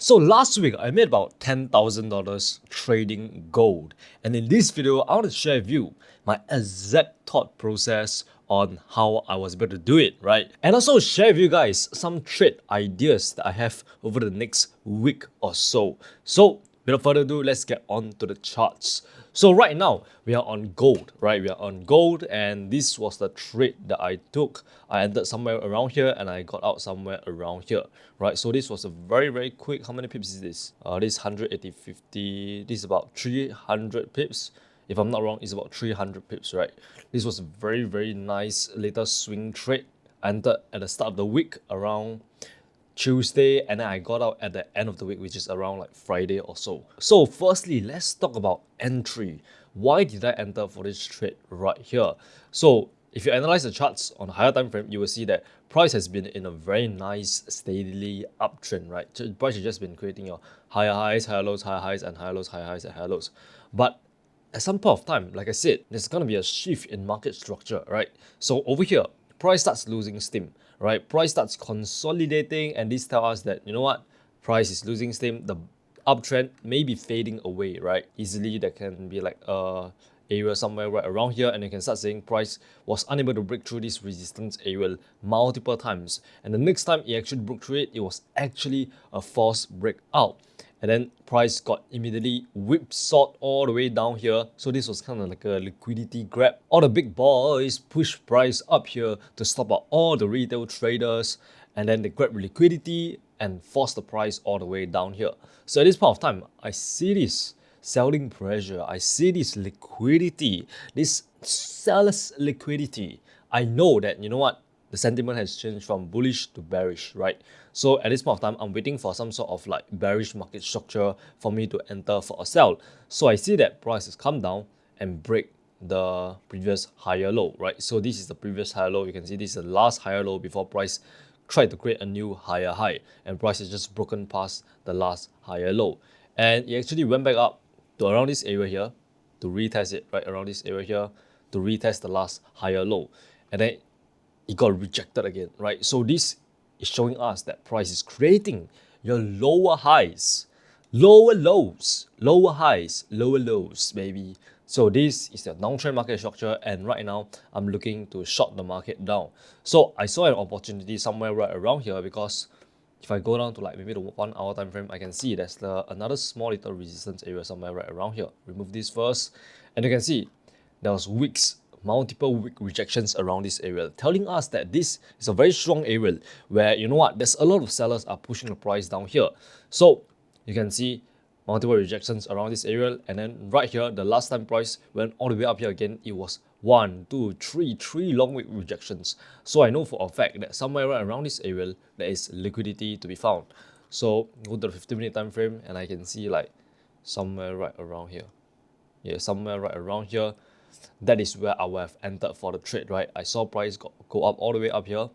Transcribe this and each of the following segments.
So last week I made about $10,000 trading gold, and in this video I want to share with you my exact thought process on how I was able to do it, right? And also share with you guys some trade ideas that I have over the next week or so. So without further ado, let's get on to the charts. So right now we are on gold, right? We are on gold, and this was the trade that I took. I entered somewhere around here and I got out somewhere around here, right? So this was a very quick. How many pips is this? This 180, 50. This is about 300 pips. If I'm not wrong, it's about 300 pips, right? This was a very nice little swing trade. I entered at the start of the week around Tuesday, and then I got out at the end of the week, which is around like Friday or so. So firstly, let's talk about entry. Why did I enter for this trade right here? So if you analyze the charts on a higher time frame, you will see that price has been in a very nice steadily uptrend, right? So price has just been creating your higher highs, higher lows, higher highs, and higher lows, higher highs, and higher lows. But at some point of time, like I said, there's going to be a shift in market structure, right? So over here, price starts losing steam, right? Price starts consolidating, and this tells us that, you know what, price is losing steam. The uptrend may be fading away, right? Easily there can be like a area somewhere right around here, and you can start seeing price was unable to break through this resistance area multiple times. And the next time it actually broke through it, it was actually a false breakout. And then price got immediately whipsawed all the way down here. So this was kind of like a liquidity grab. All the big boys push price up here to stop out all the retail traders, and then they grab liquidity and force the price all the way down here. So at this point of time, I see this selling pressure, I see this liquidity, this seller's liquidity. I know that, you know what, the sentiment has changed from bullish to bearish, right? So at this point of time, I'm waiting for some sort of like bearish market structure for me to enter for a sell. So I see that price has come down and break the previous higher low, right? So this is the previous higher low. You can see this is the last higher low before price tried to create a new higher high, and price has just broken past the last higher low. And it actually went back up to around this area here to retest it, right? Around this area here to retest the last higher low. And then it got rejected again, right? So this is showing us that price is creating your lower highs, lower lows, lower highs, lower lows, baby. So this is the downtrend market structure, and right now I'm looking to short the market down. So I saw an opportunity somewhere right around here, because if I go down to like maybe the 1 hour time frame, I can see there's another small little resistance area somewhere right around here. Remove this first, and you can see there was multiple weak rejections around this area, telling us that this is a very strong area where, you know what, there's a lot of sellers are pushing the price down here. So you can see multiple rejections around this area, and then right here, the last time price went all the way up here again, it was 1, 2, 3, 3 long week rejections. So I know for a fact that somewhere right around this area there is liquidity to be found. So go to the 15-minute time frame, and I can see like somewhere right around here. Yeah, somewhere right around here, that is where I would have entered for the trade, right? I saw price go up all the way up here,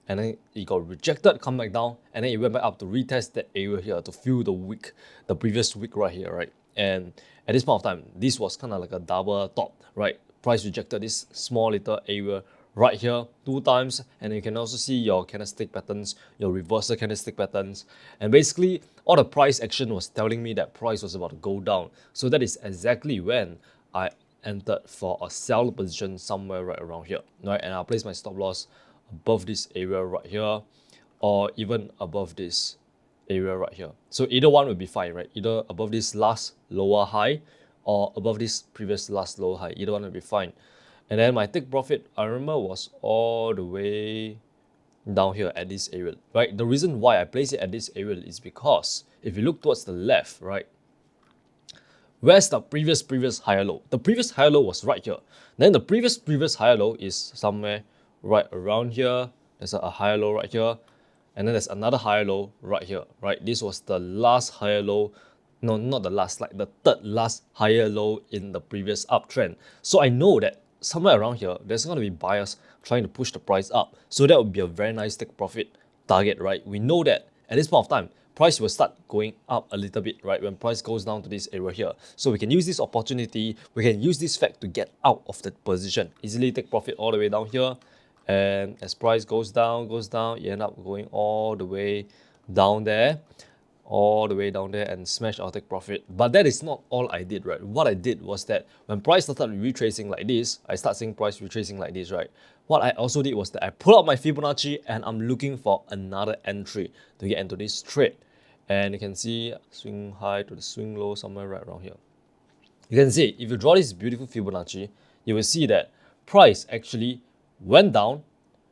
and then it got rejected, come back down, and then it went back up to retest that area here to fill the previous week right here, right? And at this point of time, this was kind of like a double top, right? Price rejected this small little area right here 2 times, and you can also see your candlestick patterns, your reversal candlestick patterns, and basically all the price action was telling me that price was about to go down. So that is exactly when I entered for a sell position somewhere right around here, right? And I'll place my stop loss above this area right here, or even above this area right here. So either one will be fine, right? Either above this last lower high or above this previous last lower high. Either one will be fine. And then my take profit, I remember, was all the way down here at this area, right? The reason why I place it at this area is because if you look towards the left, right, where's the previous higher low? The previous higher low was right here. Then the previous higher low is somewhere right around here. There's a higher low right here. And then there's another higher low right here, right? This was the last higher low. No, not the last, like the third last higher low in the previous uptrend. So I know that somewhere around here, there's going to be buyers trying to push the price up. So that would be a very nice take profit target, right? We know that at this point of time, price will start going up a little bit, right? When price goes down to this area here. So we can use this opportunity, we can use this fact to get out of the position. Easily take profit all the way down here. And as price goes down, you end up going all the way down there. all the way down there and smash our take profit. But that is not all I did, right? What I did was that when price started retracing like this, I start seeing price retracing like this, right? What I also did was that I pull out my Fibonacci and I'm looking for another entry to get into this trade. And you can see swing high to the swing low somewhere right around here. You can see, if you draw this beautiful Fibonacci, you will see that price actually went down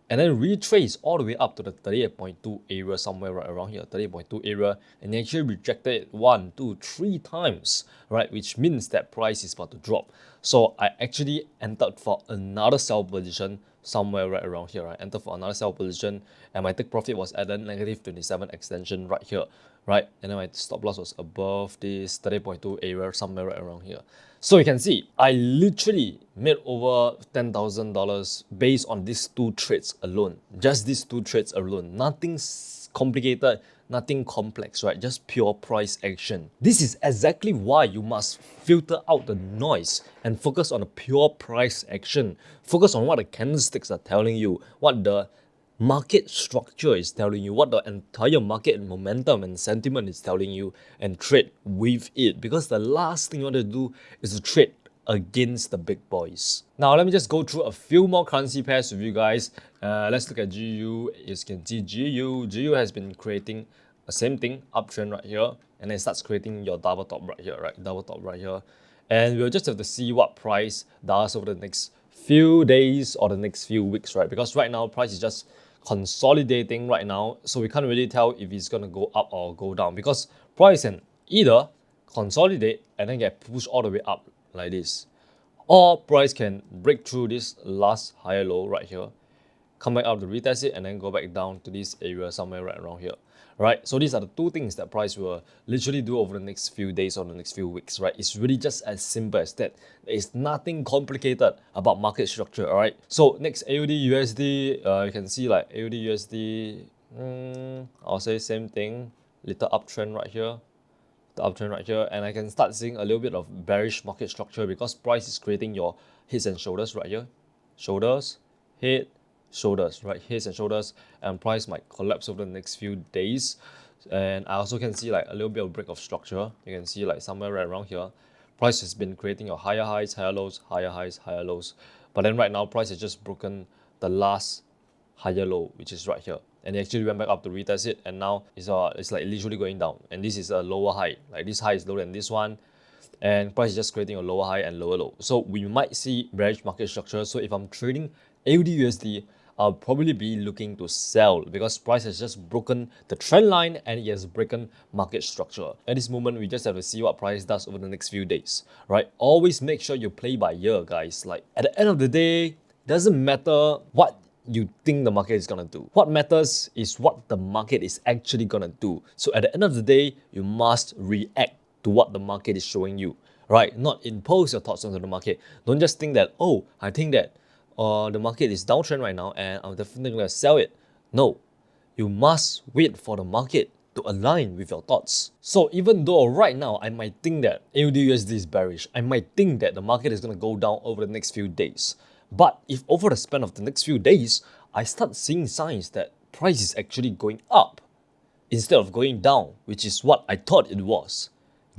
and then retraced all the way up to the 38.2 area somewhere right around here, 38.2 area, and they actually rejected it 1, 2, 3 times, right? Which means that price is about to drop. So I actually entered for another sell position somewhere right around here. I entered for another sell position and my take profit was at a negative 27 extension right here, right? And then my stop loss was above this 30.2 area somewhere right around here. So you can see, I literally made over $10,000 based on these two trades alone. Just these two trades alone. Nothing complicated, nothing complex, right? Just pure price action. This is exactly why you must filter out the noise and focus on the pure price action. Focus on what the candlesticks are telling you, what the market structure is telling you, what the entire market momentum and sentiment is telling you, and trade with it. Because the last thing you want to do is to trade against the big boys. Now let me just go through a few more currency pairs with you guys. Let's look at GU. As you can see, GU has been creating the same thing, uptrend right here, and then it starts creating your double top right here, right? Double top right here. And we'll just have to see what price does over the next few days or the next few weeks, right? Because right now price is just consolidating right now, so we can't really tell if it's going to go up or go down, because price can either consolidate and then get pushed all the way up like this, or price can break through this last higher low right here, come back up to retest it, and then go back down to this area somewhere right around here, right? So these are the two things that price will literally do over the next few days or the next few weeks, right? It's really just as simple as that. There is nothing complicated about market structure, all right? So next, AUD USD, you can see like AUD USD, I'll say same thing, little uptrend right here, the uptrend right here, and I can start seeing a little bit of bearish market structure because price is creating your heads and shoulders right here, shoulders, head, shoulders, right? Heads and shoulders, and price might collapse over the next few days. And I also can see like a little bit of break of structure. You can see like somewhere right around here, price has been creating your higher highs, higher lows, higher highs, higher lows. But then right now, price has just broken the last higher low, which is right here, and it actually went back up to retest it, and now it's like literally going down, and this is a lower high. Like this high is lower than this one, and price is just creating a lower high and lower low. So we might see bearish market structure. So if I'm trading AUD USD, I'll probably be looking to sell because price has just broken the trend line and it has broken market structure. At this moment, we just have to see what price does over the next few days, right? Always make sure you play by ear, guys. Like at the end of the day, doesn't matter what you think the market is gonna do. What matters is what the market is actually gonna do. So at the end of the day, you must react to what the market is showing you, right? Not impose your thoughts onto the market. Don't just think that, oh, I think that the market is downtrend right now and I'm definitely gonna sell it. No, you must wait for the market to align with your thoughts. So even though right now I might think that AUD USD is bearish, I might think that the market is gonna go down over the next few days. But if over the span of the next few days, I start seeing signs that price is actually going up instead of going down, which is what I thought it was,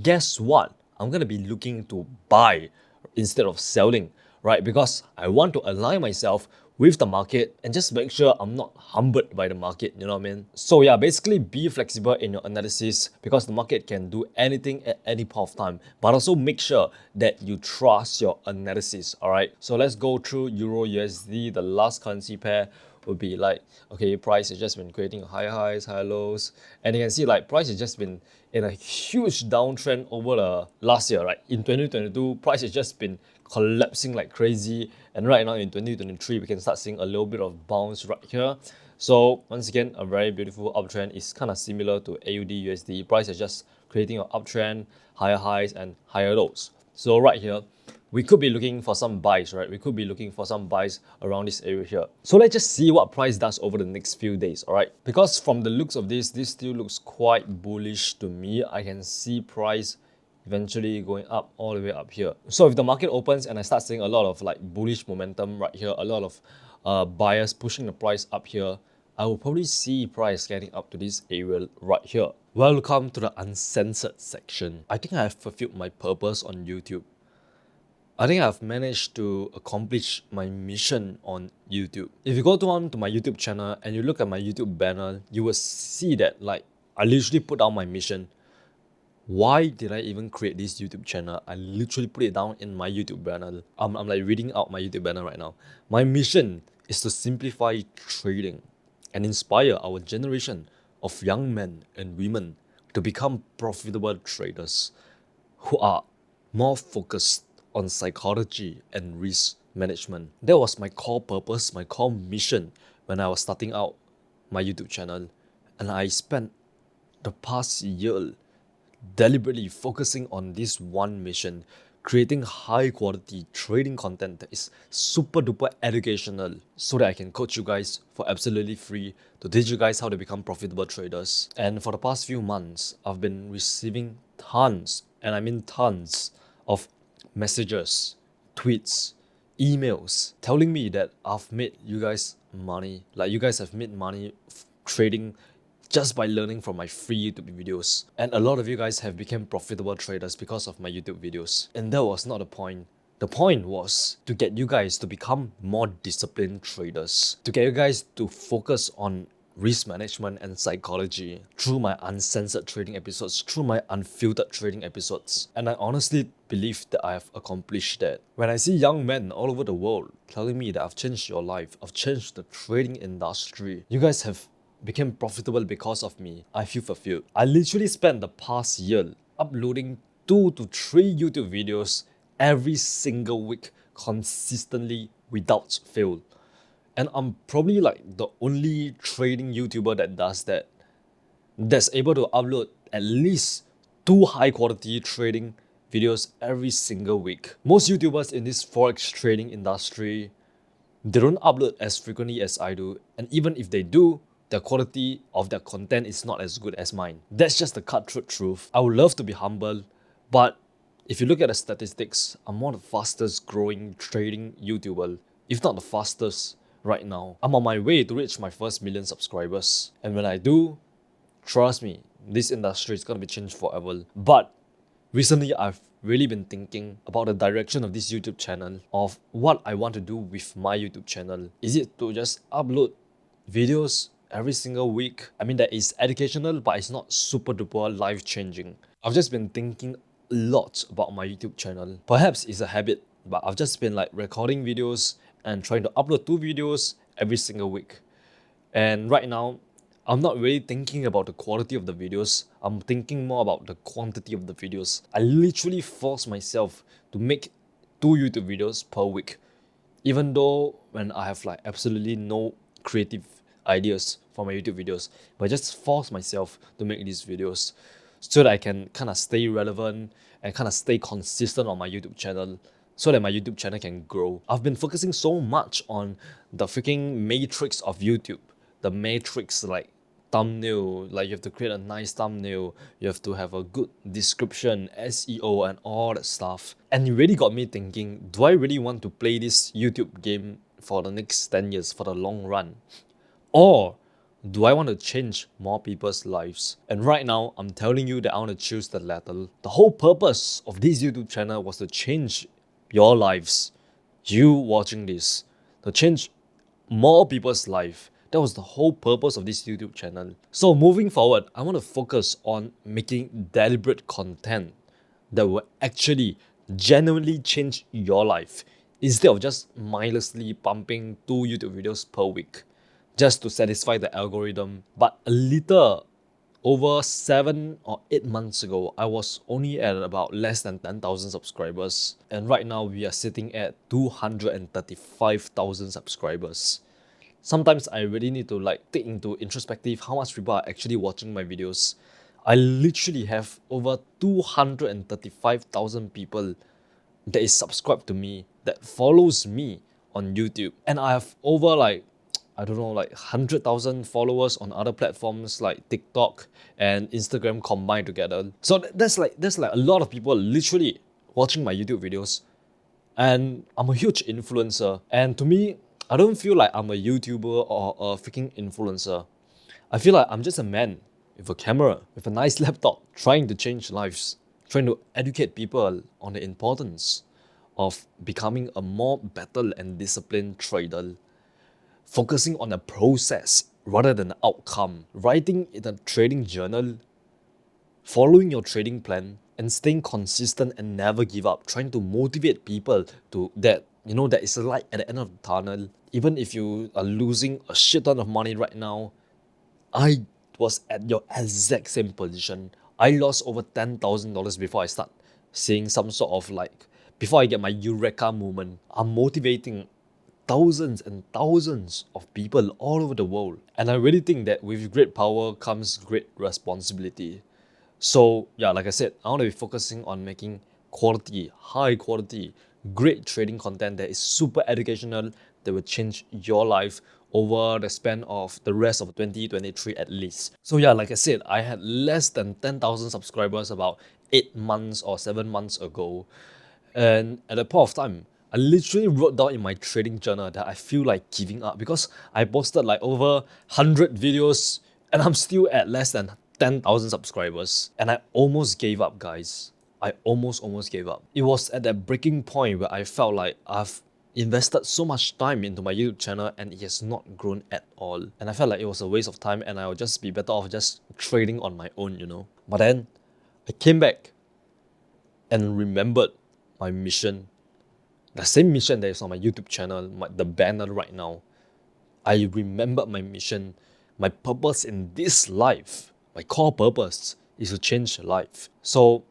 guess what? I'm going to be looking to buy instead of selling, right? Because I want to align myself with the market and just make sure I'm not humbled by the market, you know what I mean? So yeah, basically be flexible in your analysis because the market can do anything at any point of time, but also make sure that you trust your analysis, all right? So let's go through Euro USD, the last currency pair would be like, okay, price has just been creating higher highs, higher lows, and you can see like price has just been in a huge downtrend over the last year, right? In 2022, price has just been collapsing like crazy, and right now in 2023, we can start seeing a little bit of bounce right here. So once again, a very beautiful uptrend. Is kind of similar to AUD USD. Price is just creating an uptrend, higher highs and higher lows. So right here, we could be looking for some buys, right? We could be looking for some buys around this area here. So let's just see what price does over the next few days, all right? Because from the looks of this still looks quite bullish to me. I can see price eventually going up all the way up here. So if the market opens and I start seeing a lot of like bullish momentum right here, a lot of buyers pushing the price up here, I will probably see price getting up to this area right here. Welcome to the uncensored section. I think I have fulfilled my purpose on YouTube. I think I've managed to accomplish my mission on YouTube. If you go on to my YouTube channel and you look at my YouTube banner, you will see that like I literally put down my mission. Why did I even create this YouTube channel? I literally put it down in my YouTube banner. I'm like reading out my YouTube banner right now. My mission is to simplify trading and inspire our generation of young men and women to become profitable traders who are more focused on psychology and risk management. That was my core purpose, my core mission when I was starting out my YouTube channel. And I spent the past year deliberately focusing on this one mission, creating high quality trading content that is super duper educational so that I can coach you guys for absolutely free to teach you guys how to become profitable traders. And for the past few months, I've been receiving tons, and I mean tons, of messages, tweets, emails telling me that I've made you guys money. Like you guys have made money trading just by learning from my free YouTube videos. And a lot of you guys have become profitable traders because of my YouTube videos. And that was not the point. The point was to get you guys to become more disciplined traders, to get you guys to focus on risk management and psychology through my uncensored trading episodes, through my unfiltered trading episodes. And I honestly believe that I have accomplished that. When I see young men all over the world telling me that I've changed your life, I've changed the trading industry, you guys have became profitable because of me, I feel fulfilled. I literally spent the past year uploading 2 to 3 YouTube videos every single week consistently without fail. And I'm probably like the only trading YouTuber that does that, that's able to upload at least 2 high quality trading videos every single week. Most YouTubers in this Forex trading industry, they don't upload as frequently as I do. And even if they do, the quality of their content is not as good as mine. That's just the cutthroat truth. I would love to be humble, but if you look at the statistics, I'm one of the fastest growing trading YouTuber, if not the fastest right now. I'm on my way to reach my first million subscribers. And when I do, trust me, this industry is gonna be changed forever. But recently, I've really been thinking about the direction of this YouTube channel, of what I want to do with my YouTube channel. Is it to just upload videos every single week? I mean, that is educational, but it's not super duper life changing. I've just been thinking a lot about my YouTube channel. Perhaps it's a habit, but I've just been like recording videos and trying to upload 2 videos every single week. And right now, I'm not really thinking about the quality of the videos. I'm thinking more about the quantity of the videos. I literally force myself to make 2 YouTube videos per week, even though when I have like absolutely no creative ideas for my YouTube videos, but I just force myself to make these videos so that I can kind of stay relevant and kind of stay consistent on my YouTube channel, so that my YouTube channel can grow. I've been focusing so much on the freaking matrix of YouTube. The matrix, like thumbnail, like you have to create a nice thumbnail, you have to have a good description, SEO and all that stuff. And it really got me thinking, do I really want to play this YouTube game for the next 10 years, for the long run? Or do I want to change more people's lives? And right now, I'm telling you that I want to choose the latter. The whole purpose of this YouTube channel was to change your lives, you watching this, to change more people's life. That was the whole purpose of this YouTube channel. So moving forward, I want to focus on making deliberate content that will actually genuinely change your life, instead of just mindlessly pumping 2 YouTube videos per week just to satisfy the algorithm. But a little over 7 or 8 months ago, I was only at about less than 10,000 subscribers. And right now we are sitting at 235,000 subscribers. Sometimes I really need to like take into introspective how much people are actually watching my videos. I literally have over 235,000 people that is subscribed to me, that follows me on YouTube. And I have over like, I don't know, like 100,000 followers on other platforms like TikTok and Instagram combined together. So that's like a lot of people literally watching my YouTube videos. And I'm a huge influencer. And to me, I don't feel like I'm a YouTuber or a freaking influencer. I feel like I'm just a man with a camera, with a nice laptop, trying to change lives, trying to educate people on the importance of becoming a more better and disciplined trader, focusing on the process rather than the outcome, writing in a trading journal, following your trading plan, and staying consistent and never give up, trying to motivate people to that, that is a light at the end of the tunnel. Even if you are losing a shit ton of money right now, I was at your exact same position. I lost over $10,000 before I start seeing some sort of before I get my eureka moment. I'm motivating thousands and thousands of people all over the world. And I really think that with great power comes great responsibility. So yeah, like I said, I want to be focusing on making quality, high quality, great trading content that is super educational, that will change your life over the span of the rest of 2023 at least. So yeah, like I said, I had less than 10,000 subscribers about 8 months or 7 months ago. And at that point of time, I literally wrote down in my trading journal that I feel like giving up because I posted like over 100 videos and I'm still at less than 10,000 subscribers. And I almost gave up, guys. I almost gave up. It was at that breaking point where I felt like I've invested so much time into my YouTube channel and it has not grown at all. And I felt like it was a waste of time and I would just be better off just trading on my own. But then I came back and remembered my mission, the same mission that is on my YouTube channel, the banner right now. I remembered my mission, my purpose in this life, my core purpose is to change life. So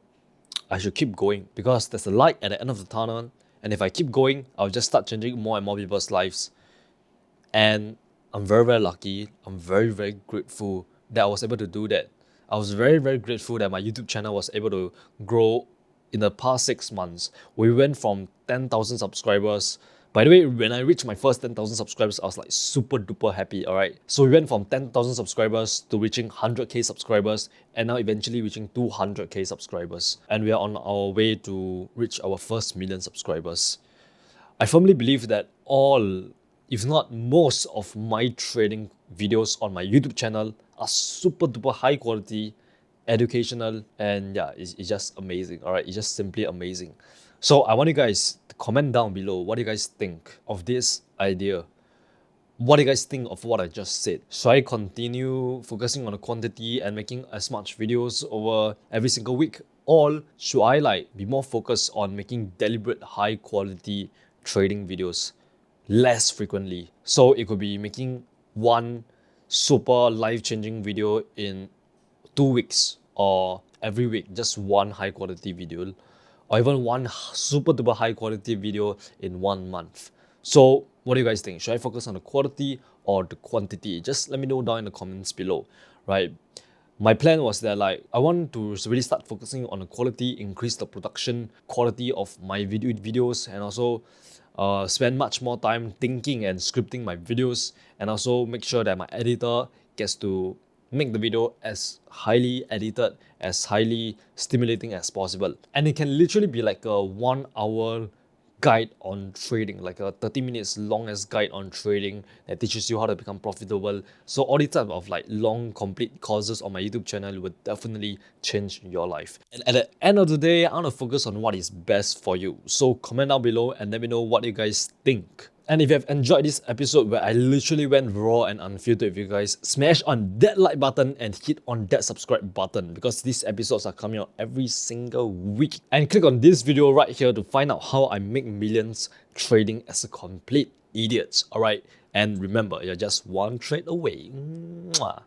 I should keep going because there's a light at the end of the tunnel. And if I keep going, I'll just start changing more and more people's lives. And I'm very, very lucky. I'm very, very grateful that I was able to do that. I was very, very grateful that my YouTube channel was able to grow in the past 6 months. We went from 10,000 subscribers. By the way, when I reached my first 10,000 subscribers, I was like super duper happy, alright? So we went from 10,000 subscribers to reaching 100k subscribers and now eventually reaching 200k subscribers. And we are on our way to reach our first million subscribers. I firmly believe that all, if not most, of my trading videos on my YouTube channel are super duper high quality, educational, and yeah, it's just amazing. All right, it's just simply amazing. So I want you guys to comment down below what do you guys think of this idea. What do you guys think of what I just said? Should I continue focusing on the quantity and making as much videos over every single week? Or should I be more focused on making deliberate high quality trading videos less frequently? So it could be making one super life-changing video in 2 weeks or every week, just one high quality video, or even one super duper high quality video in 1 month. So what do you guys think? Should I focus on the quality or the quantity? Just let me know down in the comments below, right? My plan was that I want to really start focusing on the quality, increase the production quality of my videos, and also spend much more time thinking and scripting my videos, and also make sure that my editor gets to make the video as highly edited, as highly stimulating as possible. And it can literally be like a 1 hour guide on trading, like a 30 minutes longest guide on trading that teaches you how to become profitable. So all these type of long complete courses on my YouTube channel would definitely change your life. And at the end of the day, I want to focus on what is best for you. So comment down below and let me know what you guys think. And if you have enjoyed this episode where I literally went raw and unfiltered with you guys, smash on that like button and hit on that subscribe button because these episodes are coming out every single week. And click on this video right here to find out how I make millions trading as a complete idiot. Alright, and remember, you're just one trade away. Mwah.